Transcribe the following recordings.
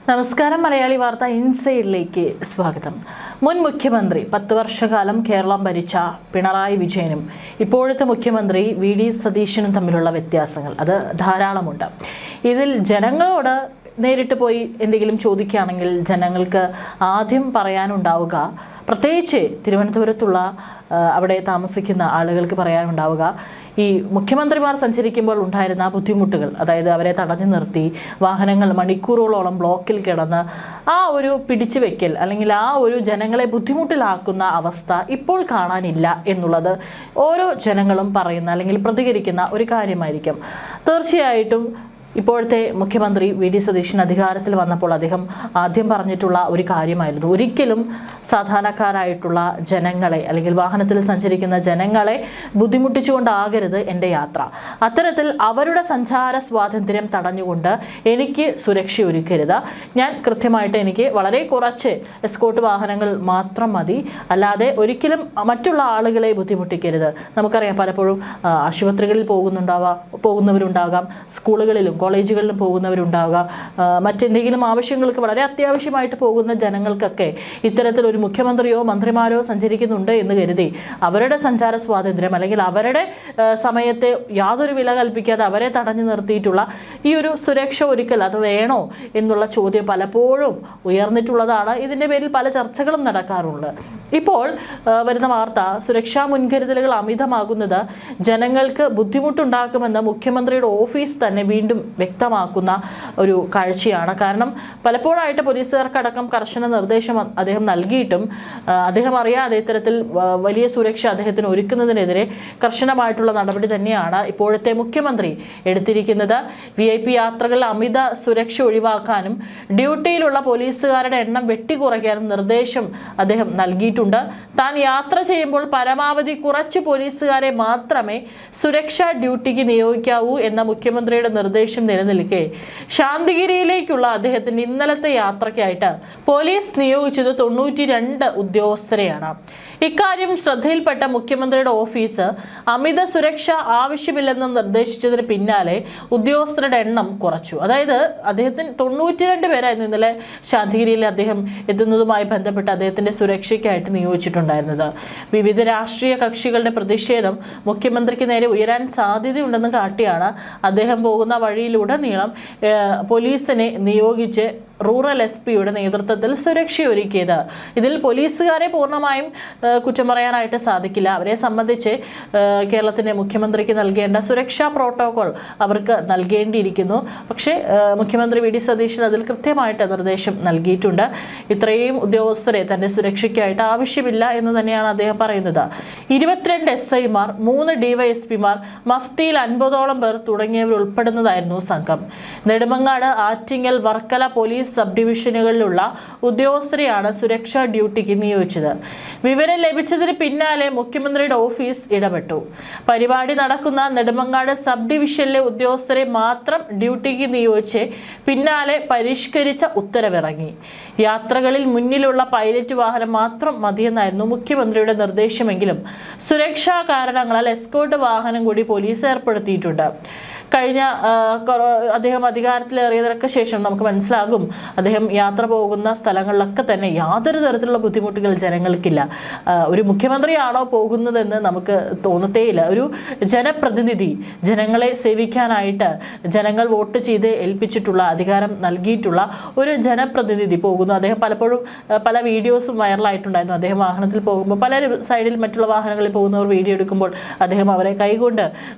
നമസ്കാരം. മലയാളി വാർത്ത ഇൻസൈഡിലേക്ക് സ്വാഗതം. മുൻ മുഖ്യമന്ത്രി 10 വർഷക്കാലം കേരളം ഭരിച്ച പിണറായി വിജയനും ഇപ്പോഴത്തെ മുഖ്യമന്ത്രി വി.ഡി. സതീശനും തമ്മിലുള്ള വ്യത്യാസങ്ങൾ അത് ധാരാളമുണ്ട്. ഇതിൽ ജനങ്ങളോട് നേരിട്ട് പോയി എന്തെങ്കിലും ചോദിക്കുകയാണെങ്കിൽ ജനങ്ങൾക്ക് ആദ്യം പറയാനുണ്ടാവുക, പ്രത്യേകിച്ച് തിരുവനന്തപുരത്തുള്ള അവിടെ താമസിക്കുന്ന ആളുകൾക്ക് പറയാനുണ്ടാവുക, ഈ മുഖ്യമന്ത്രിമാർ സഞ്ചരിക്കുമ്പോൾ ഉണ്ടായിരുന്ന ബുദ്ധിമുട്ടുകൾ, അതായത് അവരെ തടഞ്ഞു നിർത്തി വാഹനങ്ങൾ മണിക്കൂറുകളോളം ബ്ലോക്കിൽ കിടന്ന് ആ ഒരു പിടിച്ചു വെക്കൽ അല്ലെങ്കിൽ ആ ഒരു ജനങ്ങളെ ബുദ്ധിമുട്ടിലാക്കുന്ന അവസ്ഥ ഇപ്പോൾ കാണാനില്ല എന്നുള്ളത് ഓരോ ജനങ്ങളും പറയുന്ന അല്ലെങ്കിൽ പ്രതികരിക്കുന്ന ഒരു കാര്യമായിരിക്കും. തീർച്ചയായിട്ടും ഇപ്പോഴത്തെ മുഖ്യമന്ത്രി വി.ഡി. സതീശൻ അധികാരത്തിൽ വന്നപ്പോൾ അദ്ദേഹം ആദ്യം പറഞ്ഞിട്ടുള്ള ഒരു കാര്യമായിരുന്നു, ഒരിക്കലും സാധാരണക്കാരായിട്ടുള്ള ജനങ്ങളെ അല്ലെങ്കിൽ വാഹനത്തിൽ സഞ്ചരിക്കുന്ന ജനങ്ങളെ ബുദ്ധിമുട്ടിച്ചുകൊണ്ടാകരുത് എൻ്റെ യാത്ര. അത്തരത്തിൽ അവരുടെ സഞ്ചാര സ്വാതന്ത്ര്യം തടഞ്ഞുകൊണ്ട് എനിക്ക് സുരക്ഷ ഒരുക്കരുത്. ഞാൻ കൃത്യമായിട്ട് എനിക്ക് വളരെ കുറച്ച് എസ്കോർട്ട് വാഹനങ്ങൾ മാത്രം മതി, അല്ലാതെ മറ്റുള്ള ആളുകളെ ബുദ്ധിമുട്ടിക്കരുത്. നമുക്കറിയാം, പലപ്പോഴും ആശുപത്രികളിൽ പോകുന്നവരുണ്ടാകാം, സ്കൂളുകളിലും കോളേജുകളിലും പോകുന്നവരുണ്ടാകാം, മറ്റെന്തെങ്കിലും ആവശ്യങ്ങൾക്ക് വളരെ അത്യാവശ്യമായിട്ട് പോകുന്ന ജനങ്ങൾക്കൊക്കെ ഇത്തരത്തിലൊരു മുഖ്യമന്ത്രിയോ മന്ത്രിമാരോ സഞ്ചരിക്കുന്നുണ്ട് എന്ന് കരുതി അവരുടെ സഞ്ചാര സ്വാതന്ത്ര്യം അല്ലെങ്കിൽ അവരുടെ സമയത്തെ യാതൊരു വില കൽപ്പിക്കാതെ അവരെ തടഞ്ഞു നിർത്തിയിട്ടുള്ള ഈ ഒരു സുരക്ഷ ഒരുക്കൽ അത് വേണോ എന്നുള്ള ചോദ്യം പലപ്പോഴും ഉയർന്നിട്ടുള്ളതാണ്. ഇതിൻ്റെ പേരിൽ പല ചർച്ചകളും നടക്കാറുണ്ട്. ഇപ്പോൾ വരുന്ന വാർത്ത, സുരക്ഷാ മുൻകരുതലുകൾ അമിതമാകുന്നത് ജനങ്ങൾക്ക് ബുദ്ധിമുട്ടുണ്ടാക്കുമെന്ന് മുഖ്യമന്ത്രിയുടെ ഓഫീസ് തന്നെ വീണ്ടും വ്യക്തമാക്കുന്ന ഒരു കാഴ്ചയാണ്. കാരണം പലപ്പോഴായിട്ട് പോലീസുകാർക്കടക്കം കർശന നിർദ്ദേശം അദ്ദേഹം നൽകിയിട്ടും അദ്ദേഹം അറിയാതെ ഇത്തരത്തിൽ വലിയ സുരക്ഷ അദ്ദേഹത്തിന് ഒരുക്കുന്നതിനെതിരെ കർശനമായിട്ടുള്ള നടപടി തന്നെയാണ് ഇപ്പോഴത്തെ മുഖ്യമന്ത്രി എടുത്തിരിക്കുന്നത്. VIP യാത്രകളിൽ അമിത സുരക്ഷ ഒഴിവാക്കാനും ഡ്യൂട്ടിയിലുള്ള പോലീസുകാരുടെ എണ്ണം വെട്ടിക്കുറയ്ക്കാനും നിർദ്ദേശം അദ്ദേഹം നൽകിയിട്ടുണ്ട്. താൻ യാത്ര ചെയ്യുമ്പോൾ പരമാവധി കുറച്ച് പോലീസുകാരെ മാത്രമേ സുരക്ഷാ ഡ്യൂട്ടിക്ക് നിയോഗിക്കാവൂ എന്ന മുഖ്യമന്ത്രിയുടെ നിർദ്ദേശം നിലനിൽക്കെ ശാന്തിഗിരിയിലേക്കുള്ള അദ്ദേഹത്തിന്റെ ഇന്നലത്തെ യാത്രയ്ക്കായിട്ട് പോലീസ് നിയോഗിച്ചത് 92 ഉദ്യോഗസ്ഥരെയാണ്. ഇക്കാര്യം ശ്രദ്ധയിൽപ്പെട്ട മുഖ്യമന്ത്രിയുടെ ഓഫീസ് അമിത സുരക്ഷ ആവശ്യമില്ലെന്ന് നിർദ്ദേശിച്ചതിന് പിന്നാലെ ഉദ്യോഗസ്ഥരുടെ എണ്ണം കുറച്ചു. അതായത് അദ്ദേഹത്തിന് 92 പേരായിരുന്നു ഇന്നലെ ശാന്തിഗിരിയിൽ അദ്ദേഹം എത്തുന്നതുമായി ബന്ധപ്പെട്ട് അദ്ദേഹത്തിന്റെ സുരക്ഷയ്ക്കായിട്ട് നിയോഗിച്ചിട്ടുണ്ടായിരുന്നത്. വിവിധ രാഷ്ട്രീയ കക്ഷികളുടെ പ്രതിഷേധം മുഖ്യമന്ത്രിക്ക് നേരെ ഉയരാൻ സാധ്യതയുണ്ടെന്ന് കാട്ടിയാണ് അദ്ദേഹം പോകുന്ന വഴിയിലുടനീളം പോലീസിനെ നിയോഗിച്ച് റൂറൽ SP-യുടെ നേതൃത്വത്തിൽ സുരക്ഷയൊരുക്കിയത്. ഇതിൽ പോലീസുകാരെ പൂർണ്ണമായും കുറ്റം പറയാനായിട്ട് സാധിക്കില്ല. അവരെ സംബന്ധിച്ച് കേരളത്തിൻ്റെ മുഖ്യമന്ത്രിക്ക് നൽകേണ്ട സുരക്ഷാ പ്രോട്ടോകോൾ അവർക്ക് നൽകേണ്ടിയിരിക്കുന്നു. പക്ഷേ മുഖ്യമന്ത്രി വി.ഡി. സതീശൻ അതിൽ കൃത്യമായിട്ട് നിർദ്ദേശം നൽകിയിട്ടുണ്ട്. ഇത്രയും ഉദ്യോഗസ്ഥരെ തൻ്റെ സുരക്ഷയ്ക്കായിട്ട് ആവശ്യമില്ല എന്ന് തന്നെയാണ് അദ്ദേഹം പറയുന്നത്. 22 SI-മാർ, 3 DYSP-മാർ, മഫ്തിയിൽ 50ഓളം പേർ തുടങ്ങിയവർ ഉൾപ്പെടുന്നതായിരുന്നു സംഘം. നെടുമങ്ങാട്, ആറ്റിങ്ങൽ, വർക്കല പോലീസ് സബ് ഡിവിഷനുകളിലുള്ള ഉദ്യോഗസ്ഥരെയാണ് സുരക്ഷാ ഡ്യൂട്ടിക്ക് നിയോഗിച്ചത്. വിവരം ലഭിച്ചതിന് പിന്നാലെ മുഖ്യമന്ത്രിയുടെ ഓഫീസ് ഇടപെട്ടു. പരിപാടി നടക്കുന്ന നെടുമങ്ങാട് സബ് ഡിവിഷനിലെ ഉദ്യോഗസ്ഥരെ മാത്രം ഡ്യൂട്ടിക്ക് നിയോഗിച്ച് പിന്നാലെ പരിഷ്കരിച്ച ഉത്തരവിറങ്ങി. യാത്രകളിൽ മുന്നിലുള്ള പൈലറ്റ് വാഹനം മാത്രം മതിയെന്നായിരുന്നു മുഖ്യമന്ത്രിയുടെ നിർദ്ദേശമെങ്കിലും സുരക്ഷാ കാരണങ്ങളാൽ എസ്കോർട്ട് വാഹനം കൂടി പോലീസ് ഏർപ്പെടുത്തിയിട്ടുണ്ട്. കഴിഞ്ഞ അദ്ദേഹം അധികാരത്തിലേറിയതിനൊക്കെ ശേഷം നമുക്ക് മനസ്സിലാകും, അദ്ദേഹം യാത്ര പോകുന്ന സ്ഥലങ്ങളിലൊക്കെ തന്നെ യാതൊരു തരത്തിലുള്ള ബുദ്ധിമുട്ടുകൾ ജനങ്ങൾക്കില്ല. ഒരു മുഖ്യമന്ത്രിയാണോ പോകുന്നതെന്ന് നമുക്ക് തോന്നത്തേയില്ല. ഒരു ജനപ്രതിനിധി, ജനങ്ങളെ സേവിക്കാനായിട്ട് ജനങ്ങൾ വോട്ട് ചെയ്ത് ഏൽപ്പിച്ചിട്ടുള്ള, അധികാരം നൽകിയിട്ടുള്ള ഒരു ജനപ്രതിനിധി പോകുന്നു. അദ്ദേഹം പലപ്പോഴും പല വീഡിയോസും വൈറലായിട്ടുണ്ടായിരുന്നു. അദ്ദേഹം വാഹനത്തിൽ പോകുമ്പോൾ പല സൈഡിൽ മറ്റുള്ള വാഹനങ്ങളിൽ പോകുന്നവർ വീഡിയോ എടുക്കുമ്പോൾ അദ്ദേഹം അവരെ കൈകൊണ്ട്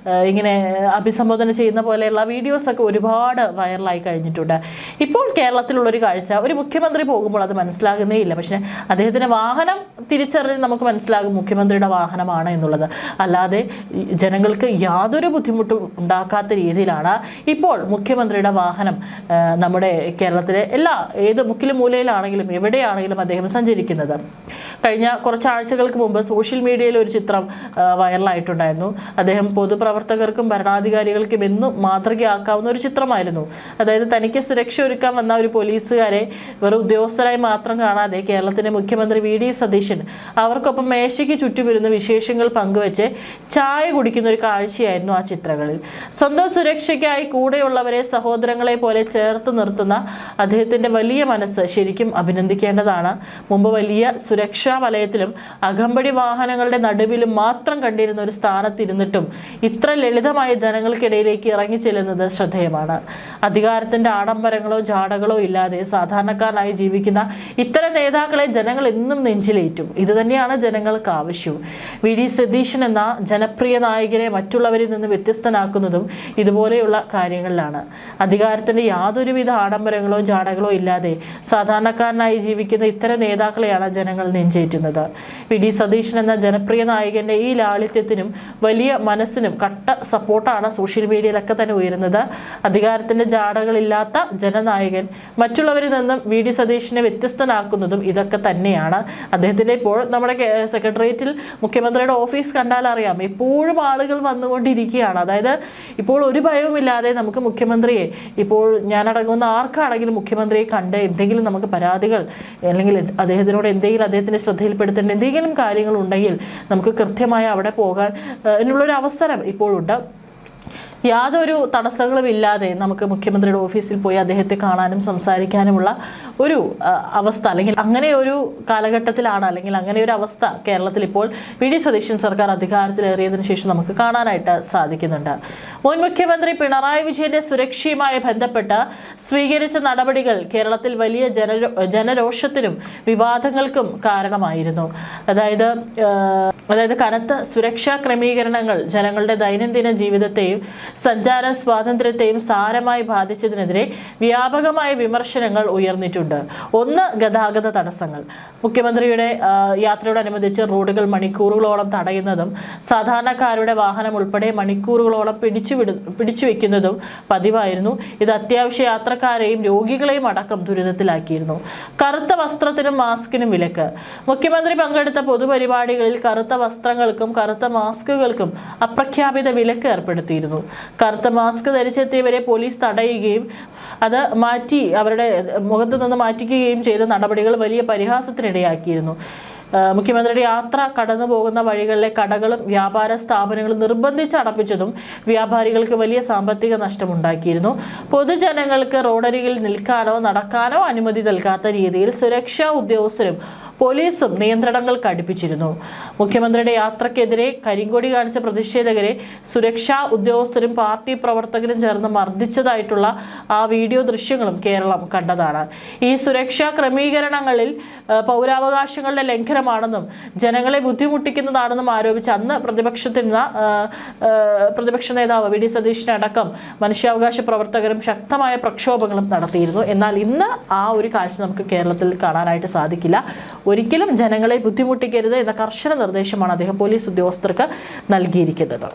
ഇങ്ങനെ അഭിസംബോധന ചെയ്യുന്ന പോലെയുള്ള വീഡിയോസൊക്കെ ഒരുപാട് വൈറലായി കഴിഞ്ഞിട്ടുണ്ട്. ഇപ്പോൾ കേരളത്തിലുള്ളൊരു കാഴ്ച, ഒരു മുഖ്യമന്ത്രി പോകുമ്പോൾ അത് മനസ്സിലാകുന്നേ ഇല്ല. പക്ഷേ അദ്ദേഹത്തിൻ്റെ വാഹനം തിരിച്ചറിഞ്ഞ് നമുക്ക് മനസ്സിലാകും മുഖ്യമന്ത്രിയുടെ വാഹനമാണ് എന്നുള്ളത്. അല്ലാതെ ജനങ്ങൾക്ക് യാതൊരു ബുദ്ധിമുട്ടും ഉണ്ടാക്കാത്ത രീതിയിലാണ് ഇപ്പോൾ മുഖ്യമന്ത്രിയുടെ വാഹനം നമ്മുടെ കേരളത്തിലെ ഏത് മുക്കിലും മൂലയിലാണെങ്കിലും എവിടെയാണെങ്കിലും അദ്ദേഹം സഞ്ചരിക്കുന്നത്. കഴിഞ്ഞ കുറച്ച് ആഴ്ചകൾക്ക് മുമ്പ് സോഷ്യൽ മീഡിയയിൽ ഒരു ചിത്രം വൈറലായിട്ടുണ്ടായിരുന്നു. അദ്ദേഹം പൊതുപ്രവർത്തകർക്കും ഭരണാധികാരികൾക്കും എന്നും മാതൃകയാക്കാവുന്ന ഒരു ചിത്രമായിരുന്നു. അതായത് തനിക്ക് സുരക്ഷ ഒരുക്കാൻ വന്ന ഒരു പോലീസുകാരെ വെറും ഉദ്യോഗസ്ഥരായി മാത്രം കാണാതെ കേരളത്തിന്റെ മുഖ്യമന്ത്രി വി ഡി സതീശൻ അവർക്കൊപ്പം മേശയ്ക്ക് ചുറ്റുമിരുന്ന് വിശേഷങ്ങൾ പങ്കുവെച്ച് ചായ കുടിക്കുന്ന ഒരു കാഴ്ചയായിരുന്നു ആ ചിത്രങ്ങളിൽ. സ്വന്തം സുരക്ഷയ്ക്കായി കൂടെയുള്ളവരെ സഹോദരങ്ങളെ പോലെ ചേർത്ത് നിർത്തുന്ന അദ്ദേഹത്തിന്റെ വലിയ മനസ്സ് ശരിക്കും അഭിനന്ദിക്കേണ്ടതാണ്. മുമ്പ് വലിയ സുരക്ഷാ വലയത്തിലും അകമ്പടി വാഹനങ്ങളുടെ നടുവിലും മാത്രം കണ്ടിരുന്ന ഒരു സ്ഥാനത്തിരുന്നിട്ടും ഇത്ര ലളിതമായ ജനങ്ങൾക്കിടയിലേക്ക് ഇറങ്ങി ചെല്ലുന്നത് ശ്രദ്ധേയമാണ്. അധികാരത്തിന്റെ ആഡംബരങ്ങളോ ജാടകളോ ഇല്ലാതെ സാധാരണക്കാരനായി ജീവിക്കുന്ന ഇത്തരം നേതാക്കളെ ജനങ്ങൾ എന്നും നെഞ്ചിലേറ്റും. ഇത് തന്നെയാണ് ജനങ്ങൾക്ക് ആവശ്യവും. വി ഡി സതീശൻ എന്ന ജനപ്രിയ നായകനെ മറ്റുള്ളവരിൽ നിന്ന് വ്യത്യസ്തനാക്കുന്നതും ഇതുപോലെയുള്ള കാര്യങ്ങളിലാണ്. അധികാരത്തിന്റെ യാതൊരുവിധ ആഡംബരങ്ങളോ ജാടകളോ ഇല്ലാതെ സാധാരണക്കാരനായി ജീവിക്കുന്ന ഇത്തരം നേതാക്കളെയാണ് ജനങ്ങൾ നെഞ്ചേറ്റുന്നത്. വി ഡി സതീശൻ എന്ന ജനപ്രിയ നായകന്റെ ഈ ലാളിത്യത്തിനും വലിയ മനസ്സിനും കട്ട സപ്പോർട്ടാണ് സോഷ്യൽ മീഡിയയിലൊക്കെ തന്നെ ഉയരുന്നത്. അധികാരത്തിന്റെ ജാടകളില്ലാത്ത ജനനായകൻ മറ്റുള്ളവരിൽ നിന്നും വി ഡി സതീശനെ വ്യത്യസ്തനാക്കുന്നതും ഇതൊക്കെ തന്നെയാണ്. അദ്ദേഹത്തിന്റെ ഇപ്പോൾ നമ്മുടെ സെക്രട്ടേറിയറ്റിൽ മുഖ്യമന്ത്രിയുടെ ഓഫീസ് കണ്ടാൽ അറിയാം, എപ്പോഴും ആളുകൾ വന്നുകൊണ്ടിരിക്കുകയാണ്. അതായത് ഇപ്പോൾ ഒരു ഭയവുമില്ലാതെ നമുക്ക് മുഖ്യമന്ത്രിയെ, ഇപ്പോൾ ഞാനടങ്ങുന്ന ആർക്കാണെങ്കിലും മുഖ്യമന്ത്രിയെ കണ്ട് എന്തെങ്കിലും നമുക്ക് പരാതികൾ അല്ലെങ്കിൽ അദ്ദേഹത്തിനോട് എന്തെങ്കിലും അദ്ദേഹത്തിന്റെ ശ്രദ്ധയിൽപ്പെടുത്തേണ്ട എന്തെങ്കിലും കാര്യങ്ങൾ ഉണ്ടെങ്കിൽ നമുക്ക് കൃത്യമായി അവിടെ പോകാൻ എന്നുള്ളൊരു അവസരം ഇപ്പോഴുണ്ട്. യാതൊരു തടസ്സങ്ങളും ഇല്ലാതെ നമുക്ക് മുഖ്യമന്ത്രിയുടെ ഓഫീസിൽ പോയി അദ്ദേഹത്തെ കാണാനും സംസാരിക്കാനുമുള്ള ഒരു അവസ്ഥ, അല്ലെങ്കിൽ അങ്ങനെ ഒരു കാലഘട്ടത്തിലാണ്, അല്ലെങ്കിൽ അങ്ങനെ ഒരു അവസ്ഥ കേരളത്തിൽ ഇപ്പോൾ വി ഡി സതീശൻ സർക്കാർ അധികാരത്തിലേറിയതിനു ശേഷം നമുക്ക് കാണാനായിട്ട് സാധിക്കുന്നുണ്ട്. മുൻ മുഖ്യമന്ത്രി പിണറായി വിജയന്റെ സുരക്ഷയുമായി ബന്ധപ്പെട്ട് സ്വീകരിച്ച നടപടികൾ കേരളത്തിൽ വലിയ ജനരോഷത്തിനും വിവാദങ്ങൾക്കും കാരണമായിരുന്നു. അതായത് കനത്ത സുരക്ഷാ ക്രമീകരണങ്ങൾ ജനങ്ങളുടെ ദൈനംദിന ജീവിതത്തെയും സഞ്ചാര സ്വാതന്ത്ര്യത്തെയും സാരമായി ബാധിച്ചതിനെതിരെ വ്യാപകമായ വിമർശനങ്ങൾ ഉയർന്നിട്ടുണ്ട്. ഒന്ന്, ഗതാഗത തടസ്സങ്ങൾ. മുഖ്യമന്ത്രിയുടെ യാത്രയോടനുബന്ധിച്ച് റോഡുകൾ മണിക്കൂറുകളോളം തടയുന്നതും സാധാരണക്കാരുടെ വാഹനം ഉൾപ്പെടെ മണിക്കൂറുകളോളം പിടിച്ചുവെക്കുന്നതും പതിവായിരുന്നു. ഇത് അത്യാവശ്യ യാത്രക്കാരെയും രോഗികളെയും അടക്കം ദുരിതത്തിലാക്കിയിരുന്നു. കറുത്ത വസ്ത്രത്തിനും മാസ്കിനും വിലക്ക്. മുഖ്യമന്ത്രി പങ്കെടുത്ത പൊതുപരിപാടികളിൽ കറുത്ത വസ്ത്രങ്ങൾക്കും കറുത്ത മാസ്കുകൾക്കും അപ്രഖ്യാപിത വിലക്ക് ഏർപ്പെടുത്തിയിരുന്നു. കറുത്ത മാസ്ക് ധരിച്ചെത്തിയവരെ പോലീസ് തടയുകയും അത് മാറ്റി അവരുടെ മുഖത്ത് നിന്ന് മാറ്റിക്കുകയും ചെയ്ത നടപടികൾ വലിയ പരിഹാസത്തിനിടയാക്കിയിരുന്നു. മുഖ്യമന്ത്രിയുടെ യാത്ര കടന്നു പോകുന്ന വഴികളിലെ കടകളും വ്യാപാര സ്ഥാപനങ്ങളും നിർബന്ധിച്ച് അടപ്പിച്ചതും വ്യാപാരികൾക്ക് വലിയ സാമ്പത്തിക നഷ്ടമുണ്ടാക്കിയിരുന്നു. പൊതുജനങ്ങൾക്ക് റോഡരികിൽ നിൽക്കാനോ നടക്കാനോ അനുമതി നൽകാത്ത രീതിയിൽ സുരക്ഷാ ഉദ്യോഗസ്ഥരും പോലീസും നിയന്ത്രണങ്ങൾ കടുപ്പിച്ചിരുന്നു. മുഖ്യമന്ത്രിയുടെ യാത്രക്കെതിരെ കരിങ്കൊടി കാണിച്ച പ്രതിഷേധകരെ സുരക്ഷാ ഉദ്യോഗസ്ഥരും പാർട്ടി പ്രവർത്തകരും ചേർന്ന് മർദ്ദിച്ചതായിട്ടുള്ള ആ വീഡിയോ ദൃശ്യങ്ങളും കേരളം കണ്ടതാണ്. ഈ സുരക്ഷാ ക്രമീകരണങ്ങളിൽ പൗരാവകാശങ്ങളുടെ ലംഘനമാണെന്നും ജനങ്ങളെ ബുദ്ധിമുട്ടിക്കുന്നതാണെന്നും ആരോപിച്ച് അന്ന് പ്രതിപക്ഷ നേതാവ് വി ഡി സതീശനടക്കം മനുഷ്യാവകാശ പ്രവർത്തകരും ശക്തമായ പ്രക്ഷോഭങ്ങളും നടത്തിയിരുന്നു. എന്നാൽ ഇന്ന് ആ ഒരു കാഴ്ച നമുക്ക് കേരളത്തിൽ കാണാനായിട്ട് സാധിക്കില്ല. ഒരിക്കലും ജനങ്ങളെ ബുദ്ധിമുട്ടിക്കരുത് എന്ന കർശന നിർദ്ദേശമാണ് അദ്ദേഹം പോലീസ് ഉദ്യോഗസ്ഥർക്ക് നൽകിയിരിക്കുന്നത്.